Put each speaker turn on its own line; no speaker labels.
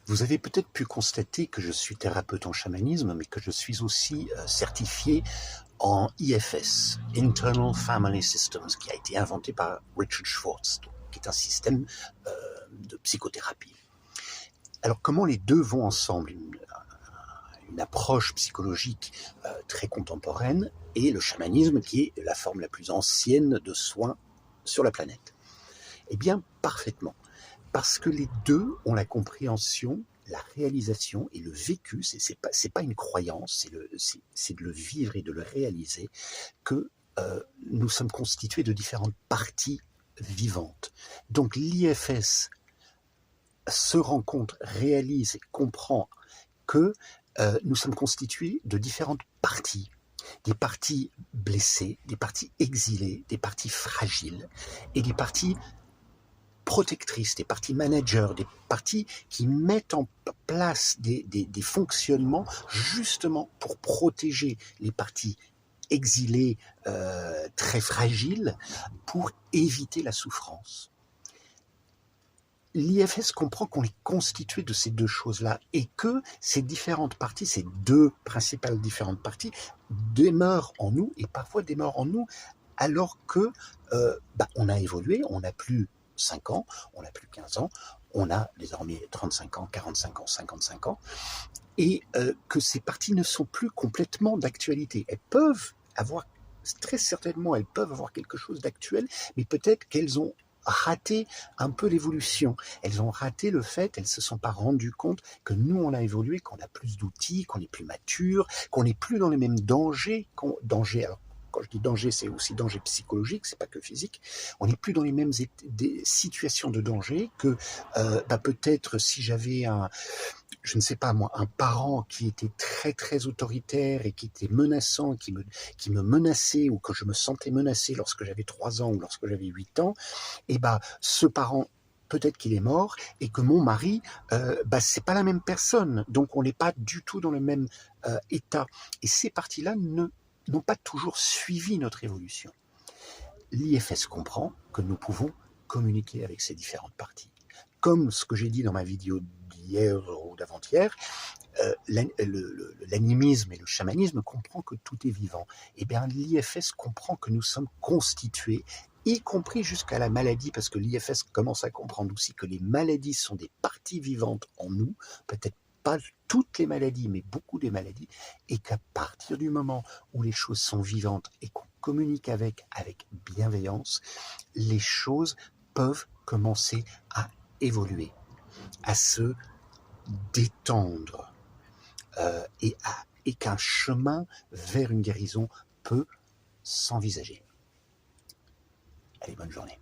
Vous avez peut-être pu constater que je suis thérapeute en chamanisme, mais que je suis aussi certifié en IFS, Internal Family Systems, qui a été inventé par Richard Schwartz, qui est un système de psychothérapie. Alors comment les deux vont ensemble? Une approche psychologique très contemporaine et le chamanisme qui est la forme la plus ancienne de soins sur la planète. Eh bien, parfaitement. Parce que les deux ont la compréhension, la réalisation et le vécu, c'est pas une croyance, c'est de le vivre et de le réaliser, que nous sommes constitués de différentes parties vivantes. Donc l'IFS se rend compte, réalise et comprend que nous sommes constitués de différentes parties. Des parties blessées, des parties exilées, des parties fragiles et des parties protectrices, des parties managers, des parties qui mettent en place des fonctionnements justement pour protéger les parties exilées, très fragiles, pour éviter la souffrance. L'IFS comprend qu'on est constitué de ces deux choses-là et que ces différentes parties, ces deux principales différentes parties, demeurent en nous et parfois demeurent en nous alors que on a évolué, on n'a plus 5 ans, on n'a plus 15 ans, on a désormais 35 ans, 45 ans, 55 ans, et que ces parties ne sont plus complètement d'actualité. Elles peuvent avoir, très certainement, elles peuvent avoir quelque chose d'actuel, mais peut-être qu'elles ont raté un peu l'évolution. Elles ont raté le fait, elles se sont pas rendues compte que nous, on a évolué, qu'on a plus d'outils, qu'on est plus mature, qu'on n'est plus dans les mêmes dangers. Alors, quand je dis danger, c'est aussi danger psychologique, c'est pas que physique. On n'est plus dans les mêmes des situations de danger que peut-être si j'avais je ne sais pas moi, un parent qui était très très autoritaire et qui était menaçant, qui me menaçait ou que je me sentais menacé lorsque j'avais 3 ans ou lorsque j'avais 8 ans, et ce parent, peut-être qu'il est mort et que mon mari, c'est pas la même personne, donc on n'est pas du tout dans le même état. Et ces parties-là n'ont pas toujours suivi notre évolution. L'IFS comprend que nous pouvons communiquer avec ces différentes parties. Comme ce que j'ai dit dans ma vidéo d'hier ou d'avant-hier, l'animisme et le chamanisme comprend que tout est vivant. Eh bien, l'IFS comprend que nous sommes constitués, y compris jusqu'à la maladie, parce que l'IFS commence à comprendre aussi que les maladies sont des parties vivantes en nous, peut-être pas toutes les maladies, mais beaucoup des maladies, et qu'à partir du moment où les choses sont vivantes et qu'on communique avec bienveillance, les choses peuvent commencer à évoluer, à se détendre, et qu'un chemin vers une guérison peut s'envisager. Allez, bonne journée.